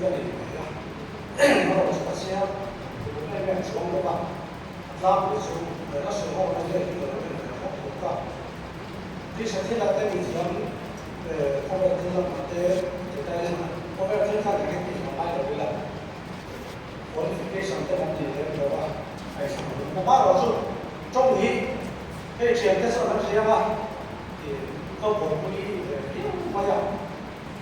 在里面呀，那我说先，我那边装的吧，拉不住，那时候那个有的好不干，这些天来在以前，后边知道嘛，在后边经常那个地方买回来，我非常在那里的吧，哎，我妈老是终于，前的时候那些吧，เขาบอกว่านี่มาอย่าง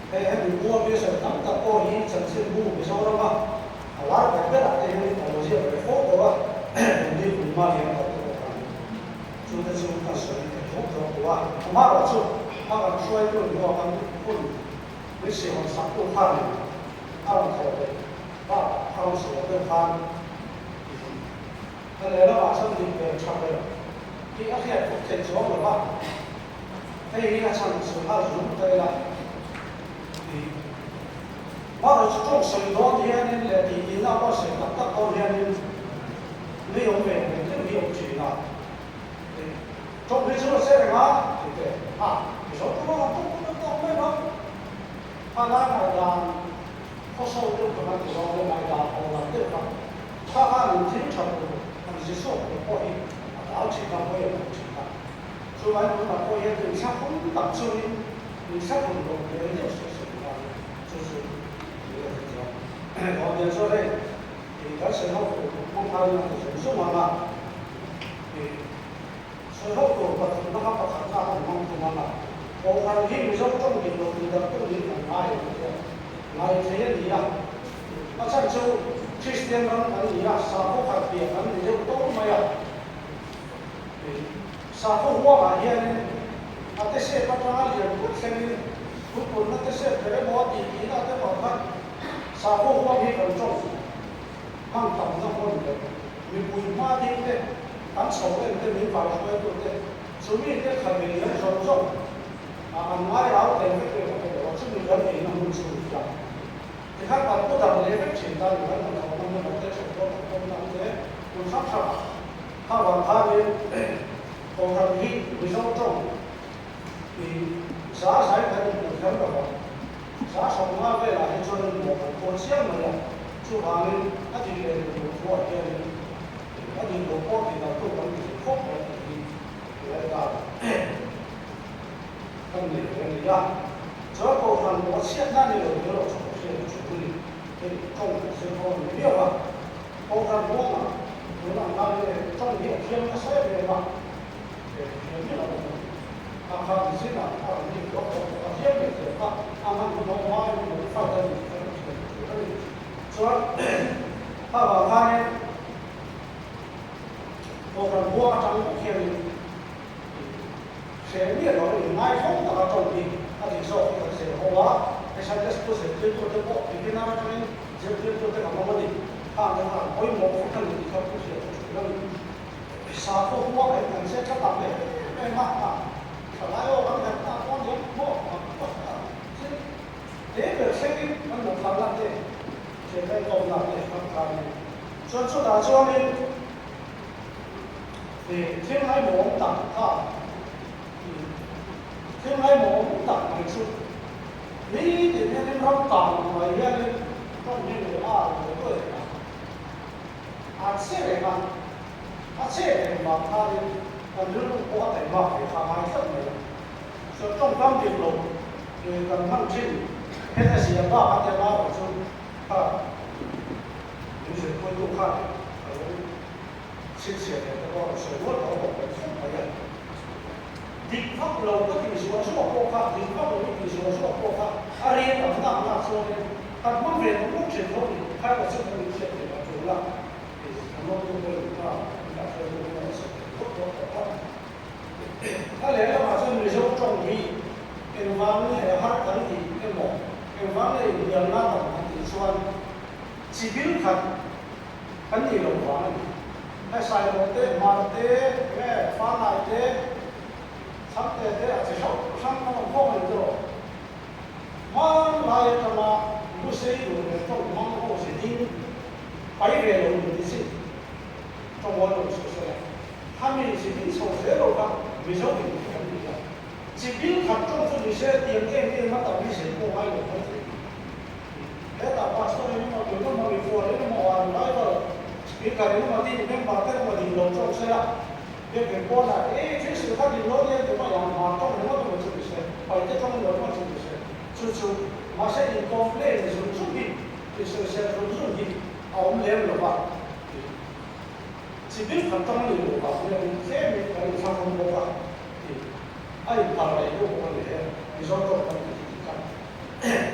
ให้มีบัวมีส่วนต่างๆก็ยิ่งสังเกตบูมีส่วนอะไรบ้างหลายแบบก็ได้ที่เราเชื่อไปโฟกัสว่านี่คุณมาเรียนกับตัวกันช่วยได้ช่วยกันส่วนนี้ทุกตัวว่ามาเราช่วยมากันช่วยด้วยตัวกันคุณไม่เสียงสักตัวท่านถ้าเราเข้าไปว่าเขาเสียเป็นท่านแต่แล้วว่าฉันดีเป็นชาวเลยที่อาเซียนผมเห็นช่วงแบบว่า哎，你看像是他如对了，我就是种水多天的来，你那个水那多天的没有美，就没有趣了。种的时候谁嘛？对不对？啊，你说不能没吗？他那个他收入可能多少买的好了，对吧？他还能经常他们是说的可以，然后其他我也不知道。说完了，把作业留下空档作业，留下空档也就是什么？就是这个叫，我们说的，有时候我看那个人数嘛，时候我不那个不看那个忙嘛，我看你有时候重点的动力很大的，那这些你呀，那上周7天你呀，啥不看别人你就都没有。sa ko wa ga hian ate se pa tanga lian put sen ku pun na te se pere mo ti ti na te pa khan sa ko wa hi kan chong mang tam na mo ni mi pui ma ti te an so le te mi pa ko te te su mi te kha mi ya so so an mai rao te me te te wa chu mi ga ni na mu chu ya te kha pa ko da le me chin da ni na ko na te so ko na te ku sa sa ha wa ha ni còn thằng hít vì sao trong thì xã sai phải được khám được không xã sống mà về lại cho nên một con xiêm mà là chú bà nên các chị về được của kia các chị một con thì là tôi vẫn bị khóc rồi thì lại là không để cái gì ra cho cô phần một xiêm ra thì được rồi sẽ chủ lý thì không sẽ có những điều mà cô phần một mà nếu làm ra thì trong những thiên nó sẽ về mà 아까 무슨 아니 그거 기억이 아마 너무 많이 못 받아요. 저 봐봐 가네 그런 뭐가 좀 기억이 재미로 많이 fon다가 좀 어디서 그래서 뭐가 사실 스포츠 들도 되고 비기나면 제들도 되고 뭐지 하는 거의 뭐 못하는 게 그런 사고 후와 관세 같은데 맞다. 잘나요. 맞다. 오늘 뭐 대별 생긴 건 달라데 제가 좀 나게 한가지. 전초 나중에天来蒙挡啊，天来蒙挡的是，你今天你让挡了，人家中间的不对这个嘛。这个嘛，他的如果我哋話係下出嚟，所以中間條路咁啱先，呢個時候把我哋拉嚟做有時會都看先前嘅嗰個水溫嗰個嘅風嘅地方路嗰條線我說過地方路嗰條線我說過啊，你咁那說呢，但目前頭開個新嘅路線嚟做啦，咁我都會他来了嘛，这女生中意，跟方呢还等你跟我，跟方呢人那等你说，只表看，跟你龙方呢，还晒落的、麻的、咩翻来的，长的的，至少上那种方面做，忙来的嘛，不是有的种忙或是听，白天有的是，中国人说出来。他们是比从这路上没少给看的，即便看中这些点点点，那到底是不买有东西？那大把 cái này nó mà đi bên bờ cái nó mà đi lâu trong xe là cái con là thế sự các đi lâu đi thì mà làm mà trong nó mà chụp xe phải cái trong nó mà chụp xe chú mà sẽ đi con lên thì chú đi thì sự sẽ chú đi ông lên rồi mà chỉ biết phần trong nhiều mà nhưng thế mình phải tham công bộ mà thì ai bảo này cũng có thể thì do đó phải làm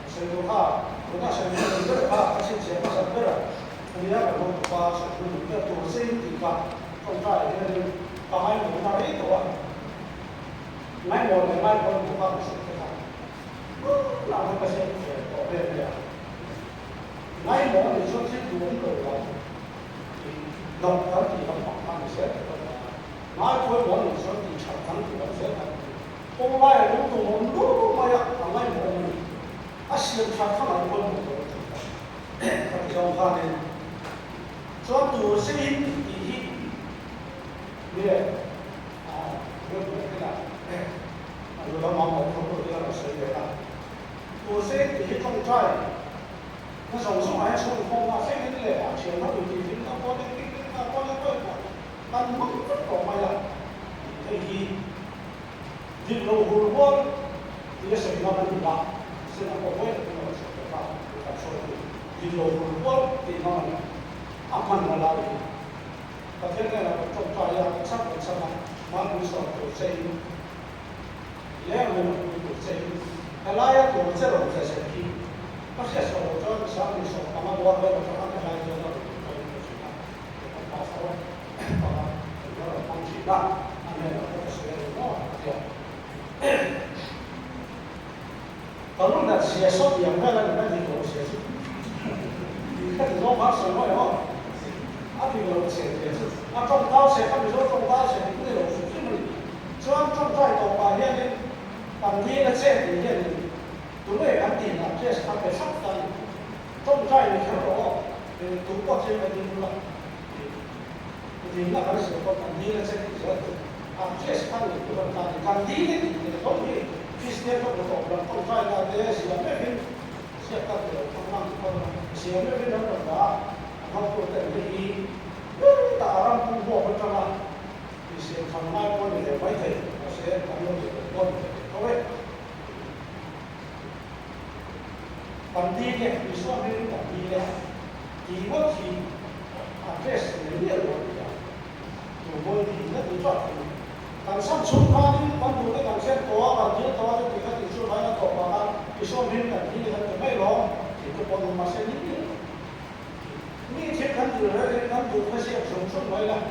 所以的话，我那时候这个话，而且结果是对了，我们要把我把是要多些地方，种在那个把买农那里头啊，买我们买我们不放水的话，那那个些宝贝的，买我们说是多一个人，农田地方放那些，买回我们说地产房地那些，后来农动我们都买呀，买我们。现在看来我们他比较怕呢，说多些第一，对，有这个，有的忙工作这个是这个，多些第一种菜，那手上还出风啊，现在这个钱他有几斤，他包的但忙不搞嘛呀，第一，第二我这个水那么大。是那个我也不能说的话，他说的，你有我地方呢，慢慢来，他现在呢种菜呀，差不多嘛，慢慢说做生意，也没有做生意，他那也做这种在生意，那些时候就像你说，他们我这个他们还做到可以去干，把手把很多的东西干，那个或者是我这样。当然了，写手养出来的那几种写字，你看你说把什么哟？比如写字，种稻写，比如说种稻写，那种是这么里，专种在多把那个当地的这里面，都没人顶了，这是他给上山，种在你看到，读过这个地方了，你那还是说当地的这里人，这是他们的地方，当地的东西。Fisher ko ko ko ko fa na de siya me bin siya ka ko ko siya me bin na ba ha ko ta ni ta ram ku bo ko ta ma siya kan ma ko ni de bai thai siya kan yo de ko ko we pandi ne iswa me ni pandi ne ki wo ki address ne ni lo ya to bo ni na ni cha但上出发的关注的感谢多啊，这多的这个你说还要做吧？你说明的你的内容，这个不能马上你天看住了，看住那些什么来了，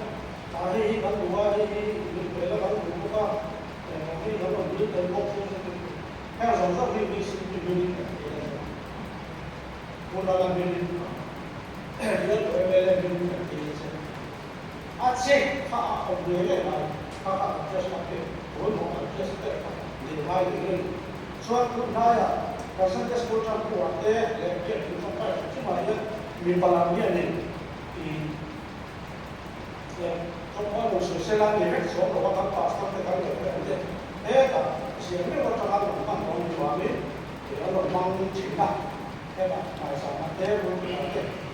啊，你看住啊，你为了看住不吧？你那个你的公司还有什么你是你我那个你这个为了你啊，这他后面来。他就是那个，我们就是这个，另外一个，说不那呀，但是这说唱不完的，也不说太起码也明白了面的，中国都是虽然你们说的话，他把他的感觉对不对？个前面我讲的龙帮龙话的，也要龙帮情感，对吧？买啥嘛？这个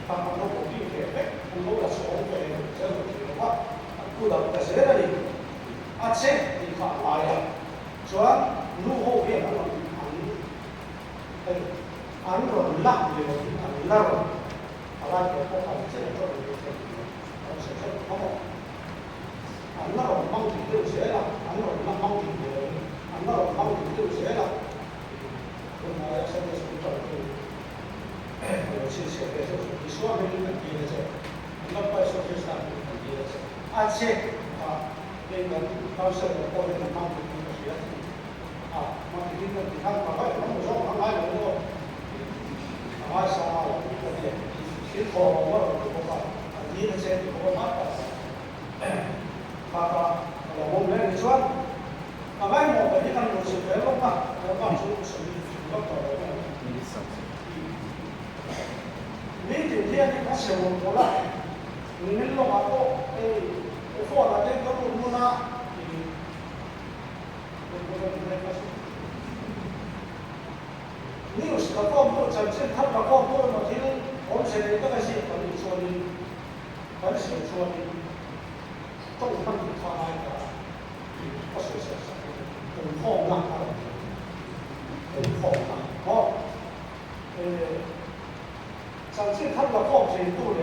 他们都不必给的，很多的时候给这个的话，不能在谁那里？这你看来呀，转路后边那种安稳浪的安那种，后来给我看这个做的就是，是这个好不？那种帮助就学了，那种帮助的，那种帮助就学了，我们现在是找有些写的就是你说没问题的这，那快速就是很低的这，且那个当时我过去的帮助那个学生，帮助那个你看把外国人说上来以后，啥了一个点，其实我的话，你的钱我我们来说，外国的你看我是别个嘛，我帮助是比较高的。你今天你看小我了，你们弄好多我做了这个路呢，你有时候光顾，真正他把光顾了，其实我们现在这个是跟你说的，上次他们的放水度的，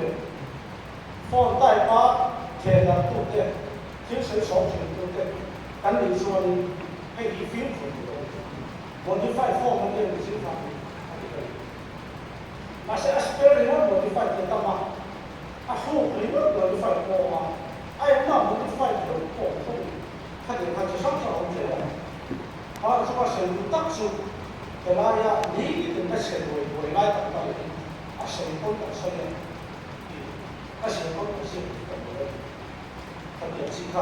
放带把天的度的，精神上全度的，跟你说呢，可以 feel 出来。modify form 的这方面，那些 experiment modify 的干嘛？啊，后面 modify 过嘛？哎，那 modify 的过后，他就上我们这样，啊，这个程度特殊，对吧呀？你一定得成为未来的代表，啊，成功的出现，啊，成功的是怎么的？他表示看。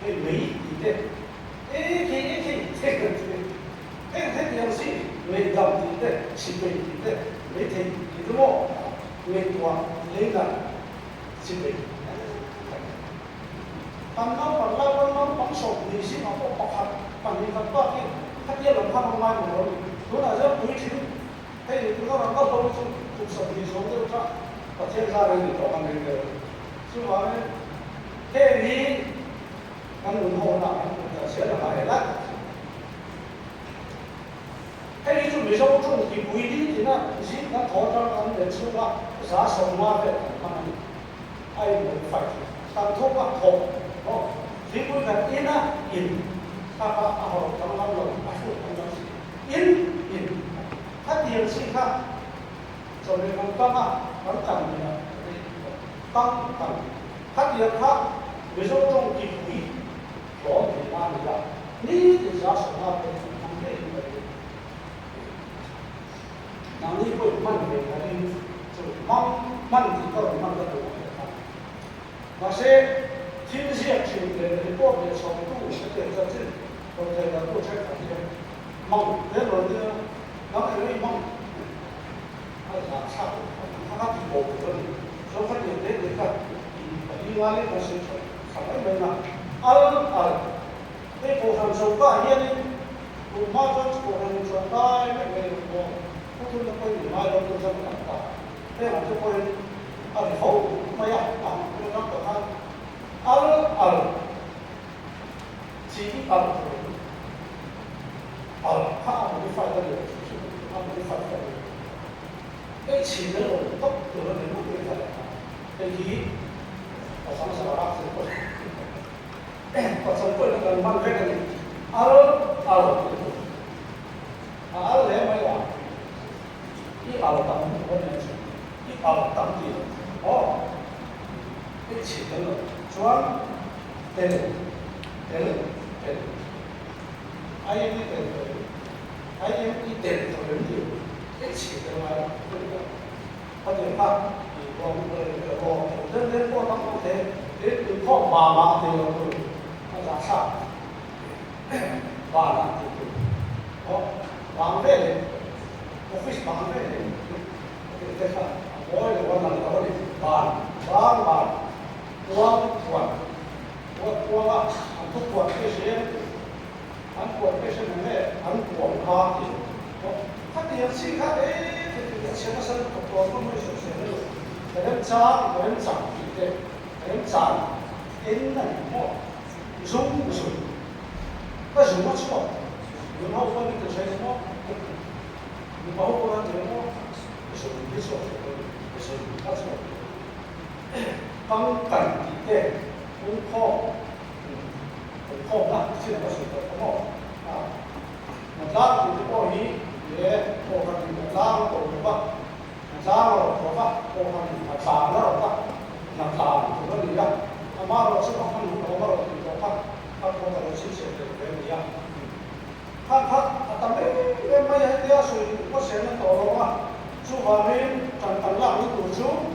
每一点，这个东西，每到一点，是每一点，每天一什么，每多每个是每。当帮手，你是嘛不包含，帮你看多点，他也能看到买我，如果这不去，如果能够都手你说的啥，我天上人就讲那个，是吧？你。咁然後啦，就寫落嚟啦。你做未收中，佢每啲錢啦，先咁妥咗咁人出啦，啥數碼嘅咁樣，係冇費，但通過學，哦，佢每個人啦，好咁樣咯，咁樣，他電視看，就你講講啊，講緊嘅，當，他電他未收中佢每。我给他一样，你的家手那边很累的，那你会慢点，肯定就慢点到慢得多。那些听线去的个别程度是对这这，或者不太肯定，忙，那个呢，那个人忙，差不多，他比我不分，所以他有的你看，另外那个是什么人呢？cái cổ phần sầu cả hiện nay cũng mà cho cổ phần sầu cả mấy người cũng cũng thu nhập cái gì mà đâu cũng không cả thế là cho tôi ở phố mà ya cũng nó có thằng chỉ ha một phải cái điều ha một phải cái chỉ là tốc độ nó đến một cái phải thì ở trong xã hội Pasal itu dengan mana ni? Al leh mai ini al tam ini al tam dia. Oh, ini cerita lo. Cuan, tele. Ayam ni tele tu dia. Ini cerita mana? Pada apa? Dan orang tu itu kau mama tu. Là sao? Và là có bán về đấy, office bán về đấy, cái sao? Mỗi người quan là có đi bán, quăng á, anh thúc quăng cái gì, này, anh quăng khác gì, khác tiền gì khác đấy, thì xem nó sân thuộc toàn không phải sửa nữa, cái em trả gì đấy, cái em trả in này mua dùng cái dùng nó chưa dùng nó không được chơi nó nhưng mà không có gì nó dùng cái số nó chưa bằng cảnh thì thế cũng khó lắm chứ là sự thật không mà giá thì có ý để có cái gì giá nó có được không giá nó có phát có cái gì mà giá nó có phát là giá thì nó đi ra mà nó sẽ không có nó他跟我亲戚的人一样，他没有这样属于我现在到了嘛，厨房里等让你读书，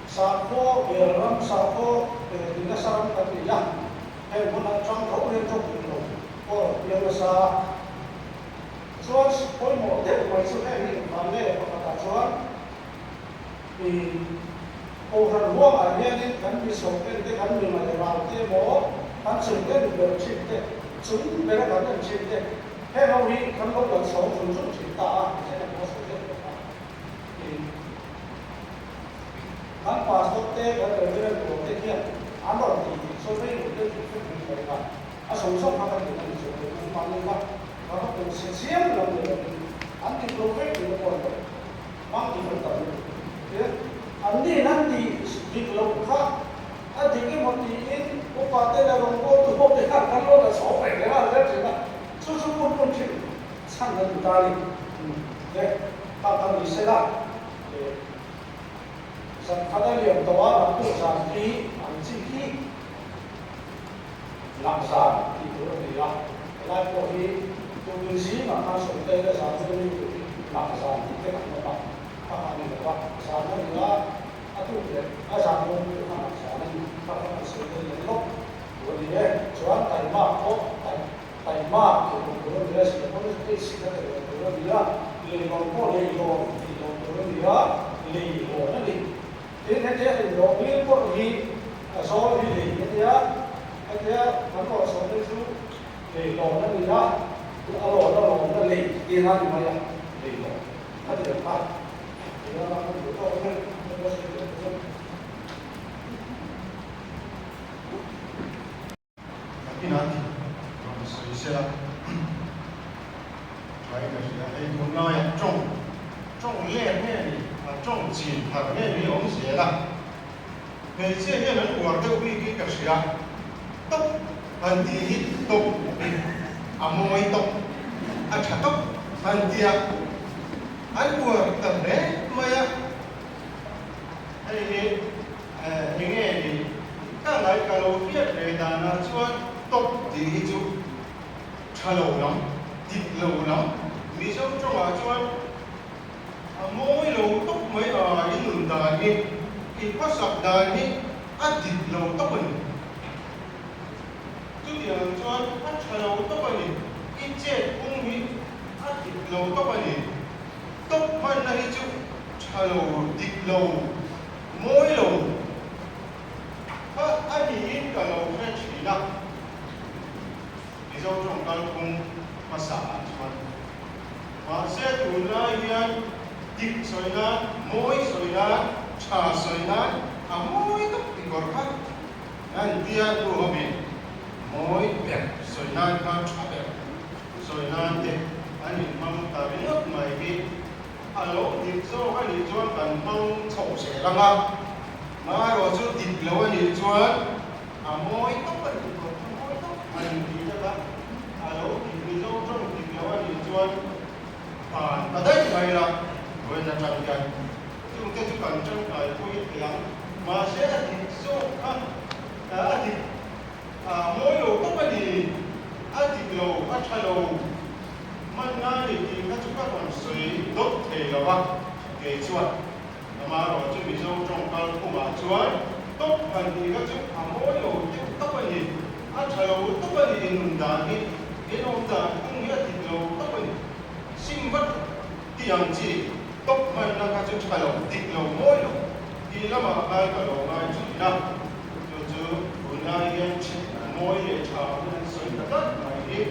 上课别人上课人家上课不一样，还有我那窗口人做不同，我有个啥，说是规模的，我是看你方面我打算，我看我嘛，人家跟你说跟你看你嘛的话，这我。他整个的去的，整个的反正去的，还有你看到有手手术去打啊，现在我手术的啊，咱把说的这个我这天，俺老弟说这有的就是可以的，啊手术他们有的时候方面嘛，然后 tu se siam lo de anti perfect lo ko mang di ta ye andi nan di lo kha a di ke mo ti in o pa te la lo ko tu ho te ka kan lo da so pe le la le te na su su pun pun chi sang da ta li ye pa pa ni se la san khada li am tawa la ku sa ti an chi ki lam sa ti tu ni la la ko hi tu ni si ma ka so te la sa tu ni lam sa ti te ka ma pa ni la sa na ni la a tu le a sa mo ni ma sa na ni pa pa so te le lo ko ni ye chuan tai ma ko tai ma ko ko ni la si ko ni te si ka te ko ni la le lo ko le lo ti lo ko ni la le lo na ni thế nên thế thì nó liên quan gì so với gì thế anh thế nó có số cái số để nó gì đó nó lì tiền ra thì mà lì nó thì được phải thì nó được có cái nó sẽ được cái nào thì nó sẽ là cái là cái muốn nói trong练面里重紧旁面没有写了，每次面人我都会给个写啊，都很低都啊摸一都啊查都很低啊，俺我的嘞么呀，因为你刚来个路边来的那说都低就查路了，低路了，你说中啊说。mỗi lô tóc mấy những người đàn đi thì có sập đàn đi ăn thịt lô tóc mình chú tiền cho ăn chả lô tóc mình ít chết cũng bị ăn thịt lô tóc mình tóc mình này chú chả lô thịt lô mỗi lô ăn thì ít cả lô phải chỉ là ví dụ trong cái cung mà xả mà sẽ tụi nó hiện dik soina, moi soina, cha soina, a moi tak tingor ka. Nan dia tu hobi, moi pek soina ka cha pek. Soina te, ani mang ta binok mai bi. Alo dik so ani chuan kan mang chau se langa. Ma ro chu dik lo ani chuan a moi tak kan tingor ka moi tak ani bi ta. Alo dik zo trong dik lo ani chuan ta dai mai la với nhà trang cái chúng ta chỉ cần trong cái quy định mà sẽ thì số thì mỗi lô tóc cái gì thì lô chai lô mà ngay thì các chúng ta còn suy đốt thì là vad cái chuột mà rồi chúng ví dụ trong cái khu mà chuột tóc cái gì các chúng mỗi lô tóc cái gì chai lô tóc cái gì nung đá cái nung đá cũng nghĩa thì lô tóc cái gì sinh vật tiềm chi tóc mình là các chúng ta lồng thịt lồng mỗi lồng thì là mà ai cả lồng ai chỉ là chứ buồn ai em chỉ mỗi để chào nên soi tất này đi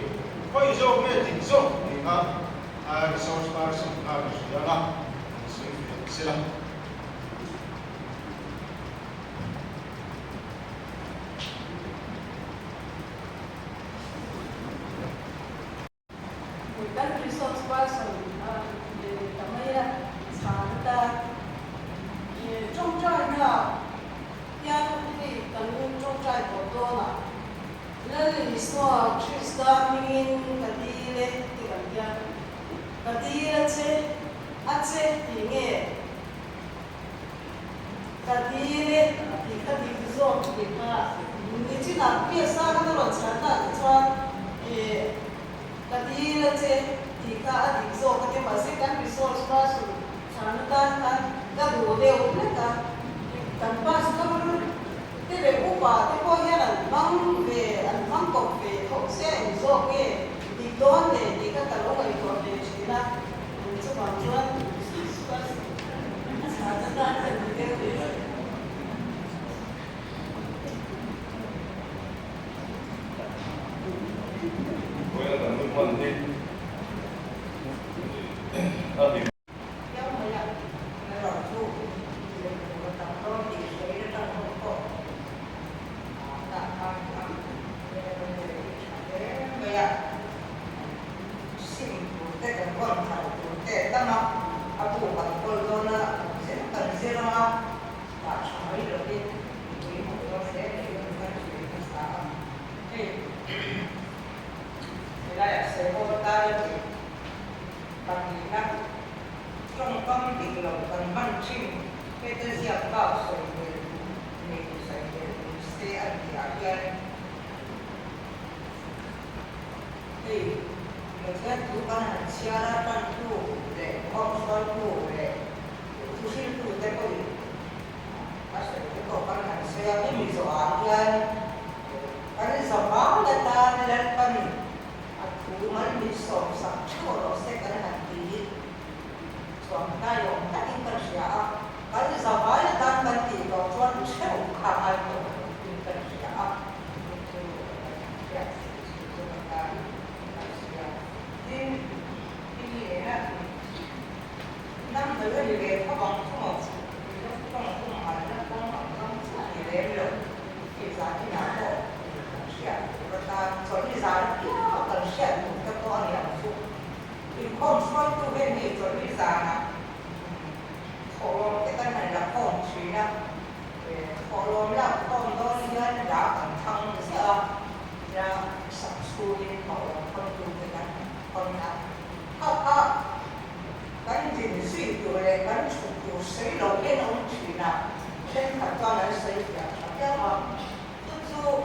bây giờ nghe thịt sốt thì ai sốt ba sốt ba chỉ là soi sẽ là con thằng tệ tâm á à phụ bằng con luôn á sẽ cần gì đâu á và sao ấy được đi vì một con sẽ để con chuyện con sao thì đây là sẽ có ta thì bằng gì đó trong công việc là cần văn chương cái thứ gì bảo rồi mình sẽ ăn thì ăn thì mình sẽ thu con hàng xe ra con thu để con soi thu để thu xin thu để có gì bác sĩ cái con hàng xe cái mình dọa ăn cái dọa báo là ta nên con thu mà mình sống sạch cho nó sẽ cái hàng gì soal tayo taking siya kasi sa bayan ng kantido soal siya ukahan ko pinter siya din ini na nam da le le ko bang ko ko ko ma na ko ma sa ni le lo ki sa ni na ko siya ko ta so ni sa ki ko siya ko ko ni ang su in con soi tu bên thì chuẩn bị già nè khổ cái con này là khổ suy nè khổ luôn là con đó đi lên đã thành thân sẽ ra sắp xuôi khổ con tu cái này con nào cái gì suy tu này cái chụp tu xây lâu cái nó suy nè trên thật cho nó xây ra cái mà tu tu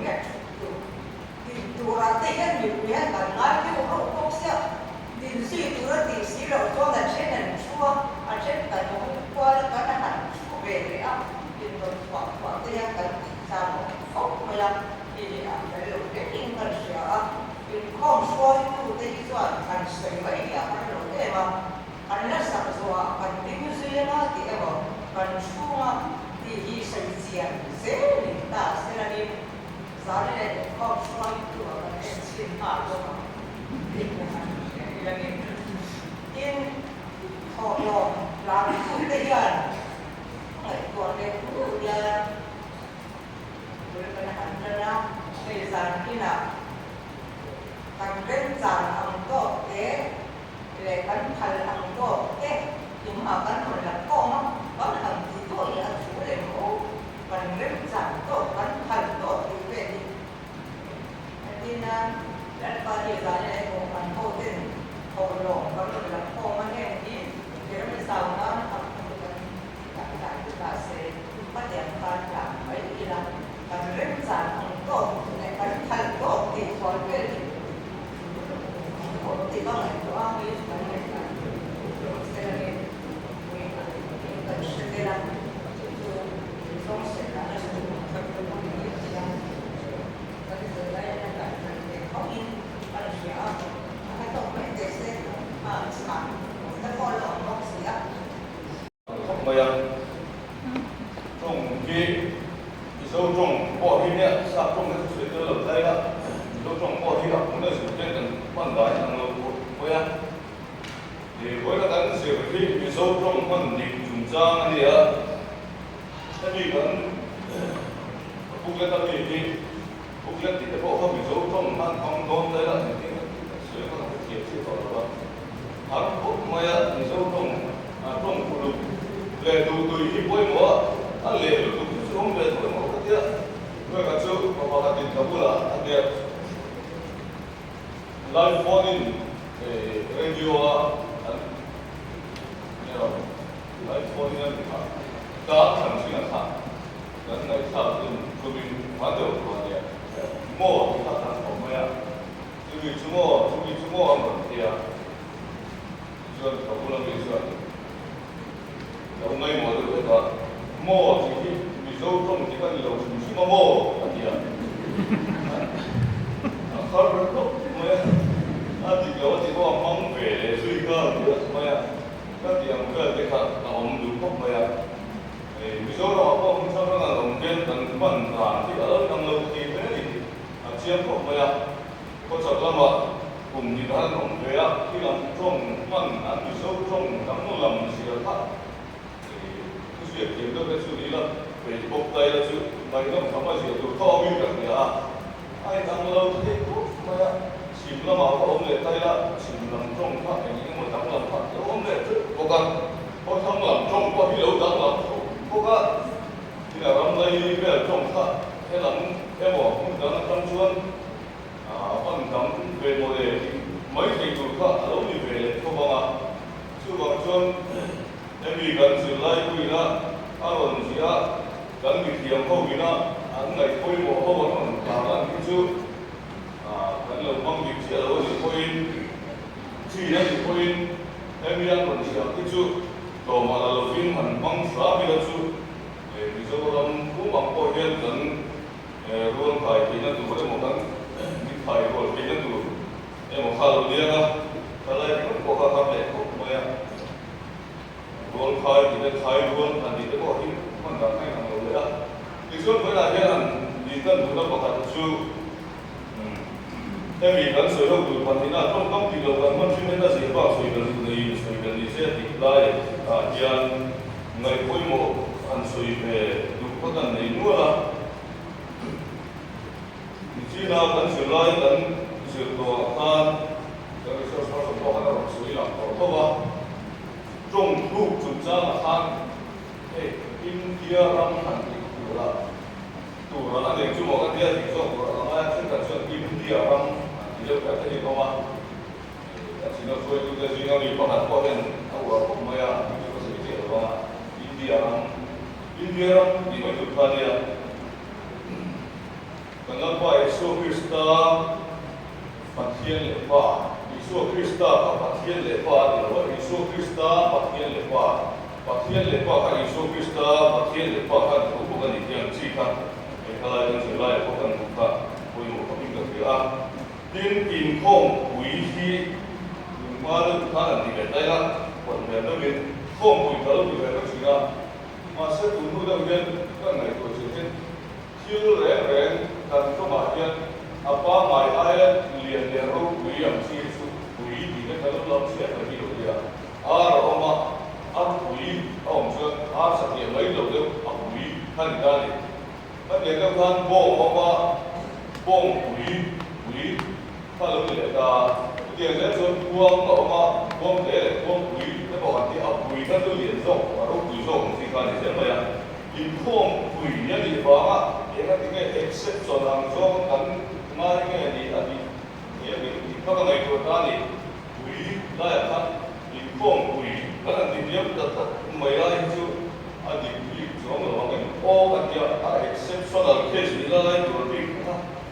nghe tu ra thế cái nhiều cái là nói cái một câu sẽ tin suy tu ra thì suy rồi cho là trên này chua ở trên tại nó qua là cái là về đấy á thì rồi khoảng cái cái sao một phút mà là thì cái lúc cái tin cần sửa thì không soi tu cái gì thành sợi mấy cái rồi cái mà anh nó sắp rồi anh tin suy nó thì em bảo anh chua thì he sợi tiền dễ thì ta sẽ là đi giá này không soi tu anh em xin phạt rồi in họ lo làm phụ tây gần phải còn để phụ là với cái hành ra thời gian khi nào tăng đến giảm ăn to thế để cắn thành ăn to thế nhưng mà cắn hồi là con á có là ăn thì thôi là chủ để ngủ còn đến giảm to cắn thành to thì về đi nên đã có thời gian này cũng ăn thôi thế hồ lộn có được là hồ mà nghe đi thì nó mới sao nó học đại của ta sẽ bắt đầu phát triển mấy cái là cần rất giản không tốt này cần thành tốt thì còn cái thì có này của ông ấy phải này là sẽ là cái cần sẽ là không sẽ là nó sẽ không có gì hết cái giờ đây là cái không in là sẽ không bây trong cái dấu trong bỏ đi nhé sắp trong cái suy tư lập đây đó dấu trong bỏ đi học cũng là sự kiện cần quan đại thằng nào bây thì với các anh sẽ phải cái dấu trong quan điểm chúng ta này á tại vì vẫn cũng là tại vì cũng là thì cái bộ không bị dấu trong mang không tôn đây là những cái sự có thể kiểm soát tốt đó hắn cũng mới thì dấu trong phụ lục lệ tù tùy khi bôi múa anh lệ được tù xuống về bôi múa cái kia người cả chú và vào hạt tiền thấu là anh đẹp live phone in radio anh live phone in anh đã thành sự là thật dan này thật thì tôi mình hoàn toàn hoàn đẹp mua thì thật là không mấy vì chúng mua mà thì rồi có một lần rồi hôm nay mua được cái mua thì vì dấu trong thì cái đầu chúng chỉ mua thì không được đâu mấy thì kiểu thì có mong về để suy cơ thì mấy các thì ông cơ cái thật là ông đúng không mấy ví dụ là ông trong đó là đồng viên tận phần là thì ở trong lâu thì thế thì chiếm không mấy có chợt là mà cùng nhìn thấy ông về khi làm trong phần ăn ví dụ trong cắm nó làm gì là thắt cái việc kiểm được cái xử lý là về bốc tay là sự mày nó không có gì được to như cả nhà ai tăng lâu thế cũng mà chỉ chìm nó mà có ôm lệ tay là chìm làm trong phát cái những một đắng làm phát nó ôm lệ rất cố gắng có thằng làm trong có cái lỗ đắng làm cố gắng thì là làm đây về trong phát thế là em bỏ cũng đắng trong chuông phần đắng về một đề mấy thầy chủ khác lâu như về không bằng à chứ bằng chuông em vì gần sự lai quy na còn gì á gần bị thiềm không vì na anh này quay bộ không còn cả lần cái chú gần là mong việc chia lối thì quay chỉ là thì quay em đi ăn còn gì á cái chú tổ mà là đầu tiên hẳn mong xóa bây giờ chú để ví dụ làm cũng bằng coi hiện gần luôn phải thì nó tụ với một cái phải rồi thì nó tụ em một pha đầu tiên á cái này cũng có các lệ cũng mấy à luôn khai thì nó khai luôn là thì cái bộ phimมันก็ให้ทำเลยอ่ะในส่วนเวลาที่นั่นดีตั้งตัวเราประกาศชื่อแต่มีการสื่อเราดูพันธุ์นั้นต้องติดเรากันมันช่วยไม่ได้เสียบ้างช่วยกันดีเสียติดได้ยันในคุยโมอันช่วยไปดูพัฒนาในนู้นละที่น่ากันสื่อไล่กันสื่อตัวกันจะมีส่วนผสมของเราช่วยหลังเพราะว่าจงลูกจุดจ้าทางอินเดียรำหันตัวละอันนี้จุดบอกกันเดียวที่ส่งตัวละมาซึ่งกันส่วนอินเดียรำที่เราแค่ที่เขามาแต่สิ่งที่ช่วยตัวสิ่งที่มีปัญหาก็เป็นเอาว่าผมไม่อยากที่จะสิ่งที่เราอินเดียรำที่ไม่ถูกพานี่กันนั้นว่าเยซูคริสต์ปัจเจียนเลฟ้าเยซูคริสต์ปัจเจียนเลฟ้าเดี๋ยวว่าเยซูคริสต์ปัจเจียนเลฟ้าปัจเจียนเลฟ้ากันเยซูคริสต์ปัจเจียนเลฟ้ากันทุกคนนี่ยังชี้กันเอกลักษณ์กันสื่อไล่พวกกันทุกคนคุยหมดกับพี่กันเสียดินกินข้องปุ๋ยที่มาเรื่องท่านที่เป็นได้ละคนแบบนั้นเป็นข้องปุ๋ยก็ต้องอยู่แบบนั้นสินะมาเสตุนนู่นนั่นเป็นก็ไหนตัวเช่นชื่อแรงกันก็มาเยอะอาป้าหมายอะไรเรียนเรียนรู้ปุ๋ยอย่างที่สุดปุ๋ยที่นั่นก็ต้องรับเสียไปที่โรงเรียนเรามาปุ๋ยเอาผมเชื่อสักอย่างไม่หลบเร็วปุ๋ยท่านได้ท่านเรียนกับท่านบ่งออกมาบ่งปุ๋ยถ้าเราเรียนกับเรียนแล้วจนพวงออกมาพวงเด็กพวงปุ๋ยแล้วบอกว่าที่เอาปุ๋ยท่านต้องเรียนส่งว่าเราปุ๋ยส่งสิ่งการเรียนไปอ่ะยินข้องปุ๋ยเนี่ยดีฟ้าเองก็ที่ไง exception ทางส่งกันมาที่ไงดีอันนี้เนี่ยมีข้อกันในตัวท่านนี่ปุ๋ยได้ท่านยินข้องปุ๋ยkarena dia tetap membayar itu ada di semua orang oh kan dia ada exceptional case ni lah itu lebih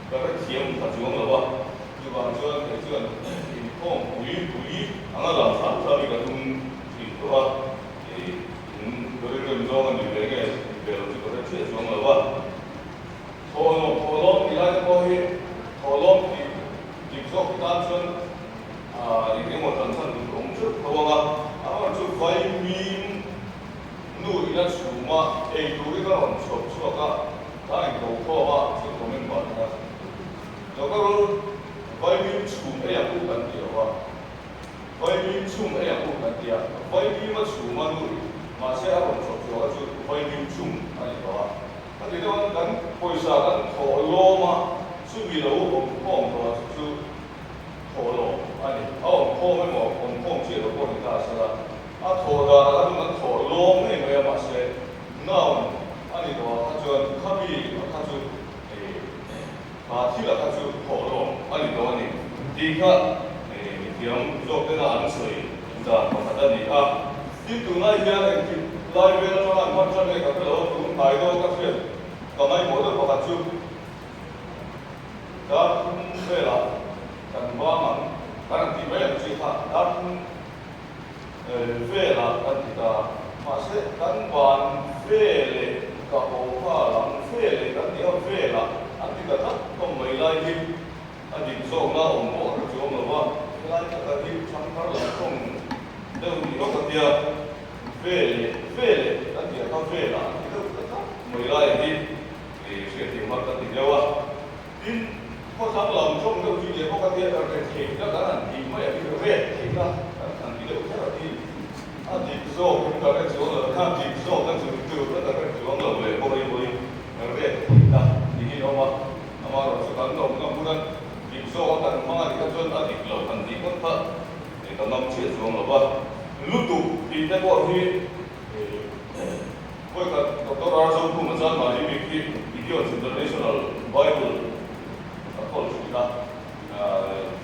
karena dia tak cuma apa juga itu inform bui angkat lah sampai kan itu dari kemudian di belakang belakang itu ada dia cuma apa tolong tidak boleh tolong di sok tansan ini mau tansan itu untuk bahwa 저 과일민 누이나 주마 에이 우리가 수가 다른 거가 지금 보면 많아. 저거를 과일민 주매야 꼭간디야. 과일민 주매야 꼭간디야. 과일민만 주마 누이 마세하고 저가지고 과일민 주 아니까. 근데 난 보이사간 더로마 수비로 pompo 수 더로 아니 pom을 뭐 pompo 지로 보니까 제가 토다가 좀 토롱에 뭐야 맛에 나온 아니도 아주 커비 아주 마티가 아주 토롱 아니도 아니 디가 디엄 쪽에다 안 써이 자 받아니 이 두나 이하는 라이브에서 한 번쯤에 가서 두 나이도 같은 가만히 모두 봐가지고 다 회라 단방만 다른 팀에 지하 다른 về là cần thì ta mà sẽ cần bàn về lệ cả bộ pha lắm về lệ cần thì về là anh thì ta không mấy lai đi anh thì số na ủng hộ được chỗ mà vâng lai cả thì chẳng phải là không đâu thì có cái về lệ cần thì ta về là anh thì ta mấy lai đi thì sẽ tìm mặt cần thì đâu à tin có sáng lòng trong đâu chỉ để có cái thì đó là anh thì mới là cái về thì ra anh thì đâu có thì đi số chúng ta cái chỗ là đi số cái chỗ từ đó là cái chỗ là về bồi về thì ta thì khi mà rồi sự cán động nó muốn đi số cái thằng mà cái chỗ cái năm chia xuống là ba lúc tụ thì cái bộ thì với cái Dr. Arjun Kumar mà đi bị Gideon International Bible College đó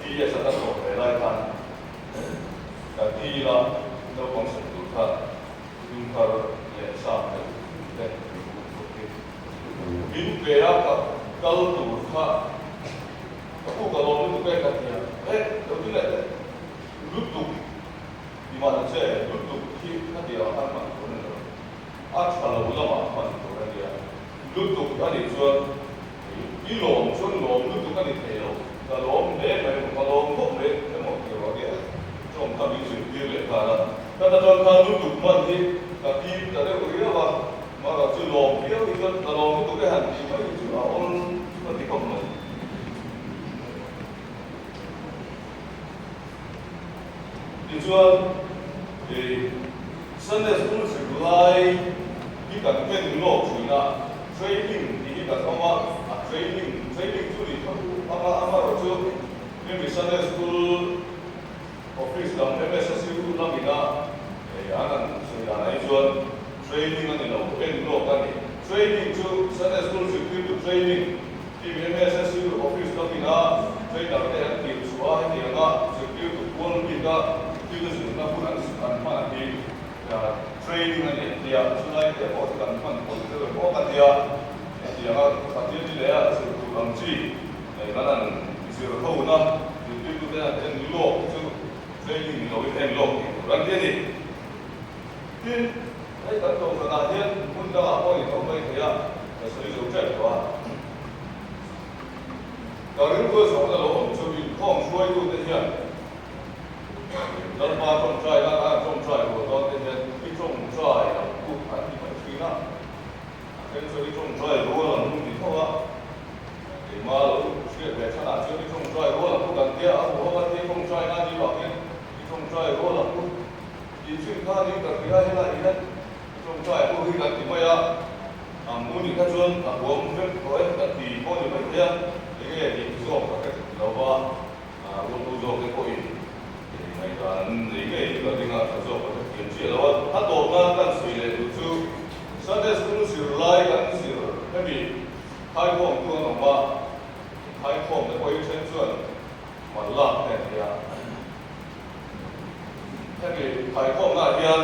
thì sẽ là một cái lại thành thì là nó cũng sẽ được thật nhưng mà để sao để biến về đó các câu tụ khác các cụ các lối tụ cái gì đấy đầu tiên là lúc tụ thì mà nó sẽ lúc tụ khi các điều ăn mà của nó ăn phải là uống mà ăn của nó gì lúc tụ cái gì cho đi lồng cho lồng lúc tụ cái gì thế lồng cái lồng để mà cái lồng không để cái một cái gì trong các ví dụ như là các ta trong các lúc tụ mình thì các phim đã được ghi vào mà là chữ lồng phía thì cái lồng tụ cái hành thì mấy chữ là ôn nó thì không được thì cho thì Sunday school sẽ lại cái cái lỗ chủ là training thì cái training chú ý ama rồi chú nên vì Sunday school office làm MSSU làm gì đó thì anh sẽ là này cho training anh là cái lỗ cái này training chú Sunday school sẽ cứ training thì MSSU office làm gì đó train làm cái anh tìm số hay thì anh sẽ cứ quân gì đó thì cái sự nó cũng là mà thì training anh thì chúng ta cái bộ thì cần phân bổ cái bộ cái thì anh phát triển đi là sự làm chi này nó là sự hậu nó thì chúng ta cái lỗ chứ training nó cái lỗ làm gì thì cái cần trong thời gian hiện muốn ra bao nhiêu công việc thì là sử dụng chất quá còn những cơ sở là lỗ cho mình không xuôi luôn thế hiện lần ba trồng trái là trồng trái của tôi thì cái trồng trái là cũng phải đi phải suy nào cái số đi trồng trái của là không thì thôi á thì mà chuyện về cho là chuyện đi trồng trái của là không cần kia à của bạn thì trồng trái là đi bảo cái trồng trái của là không thì chuyện khác đi cần cái hay là gì đấy trồng trái của khi cần thì bây giờ muốn những cái chuyện của ông biết có cái thì có những cái thế cái gì dùng cái đầu vào luôn dùng cái cội và những cái là những cái sử dụng cái kiểm tra đó, hắn tổ nga cần suy lệ được chứ, Sunday school sử lại cần sử, cái gì, khai quang tu nó mà, khai quang cái quay chân chuẩn, mà lắc này thì cái gì, khai quang là hiện,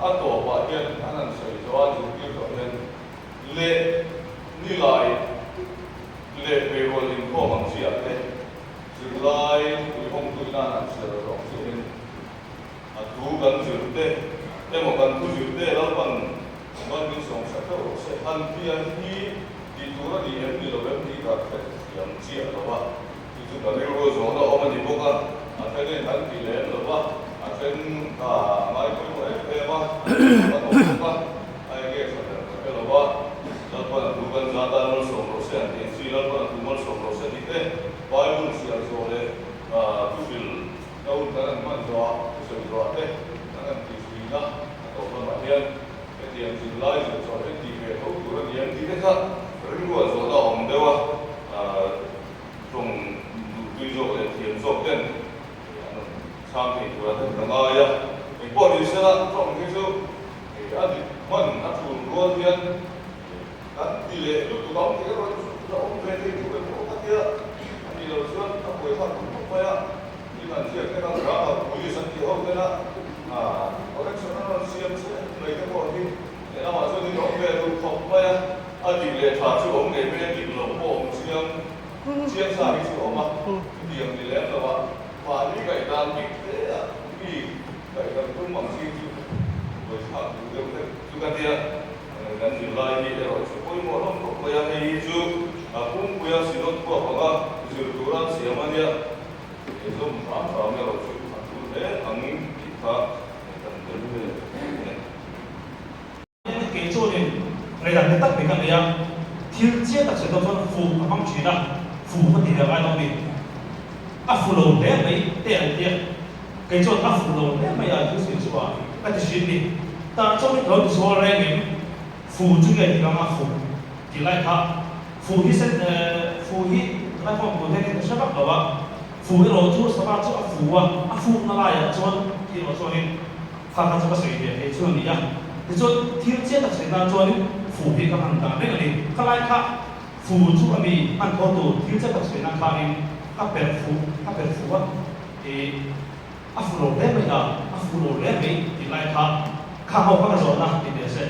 hắn tổ và hiện, hắn làm sử cho anh dùng cái gọi hiện, lệ, như lại, lệ về hồ linh quang bằng gì đấy, sử lại, cái phong tu na làm sử dụng thu gần dự tế, thế mà gần thu dự tế là phần mình sống sẽ có sẽ ăn kia thì thu nó đi em đi đâu em đi cả cái yếm chia đó ba, thì chúng ta nếu có số đó ông đi bốc à, thế nên ăn thì lấy đó ba, à thế mai cũng phải thế ba, bắt đầu ba, ai cái cái đó ba, là phần thu gần giá ta nó sống rồi sẽ thì chỉ là phần thu nó sống rồi sẽ đi thế, vài bốn sẽ rồi đấy, thu phil đâu cái là mình rõ sự rõ thế, nó là cái gì đó, tổ chức bản thân, cái tiền gì lại rồi cho cái gì về hậu của cái gì thế khác, rồi lúc đó số đó ông đâu trong tuy dụ để tiền dọc tên, sang thì của nó là ngay á, mình bỏ đi sẽ trong cái số, thì anh mình đã chụp luôn tiền, anh tỷ lệ lúc tụi ông thì nó ông về thì tụi nó có kia, anh đi đầu xuân, anh quay sang cũng không phải á. Là chuyện cái đó là cũng như sân thiếu không thế đó có cái chỗ nó xiêm lấy cái bộ đi để nó mà cho đi nó về được không vậy tỷ lệ thả chỗ ông để về thì lồng bộ xiêm xài cái chỗ mà điểm thì lẽ là và như vậy là những thế là vì vậy là cũng bằng gì chứ với thả thì được thế chúng ta kia gần như lại đi rồi chỗ cuối một hôm cũng bây giờ thì chú cũng bây giờ xin lỗi của họ dự đoán là sẽ mà đi dùng phạm vào cái rồi chúng ta cũng để thằng kita cần đến cái chỗ này người làm cái tất cả cái này thiếu chia đặc sự đó phù không chỉ là phù có tỷ lệ ai đâu đi phù lồn đấy mấy tiền tiền cái chỗ phù lồn đấy mấy thứ gì xóa cái gì đi ta trong cái đó xóa ra cái phù chú cái thì làm phù thì lại khác phù hi sẽ phù hi lại phong phù thế thì sẽ bắt đầu phù cái đồ chú sao chú phù nó lại à cho cái đồ cho nên pha cái cho cái sợi điện cái cho này à cái cho thiếu chết đặc sản là cho nên phù cái cái hàng đàn đấy là gì cái lại khác phù chú anh bị ăn có đồ thiếu chết đặc sản là khác nên các bè phù á thì phù đồ đấy bây giờ phù đồ đấy bây thì lại khác khác học các cái rồi là thì để sẽ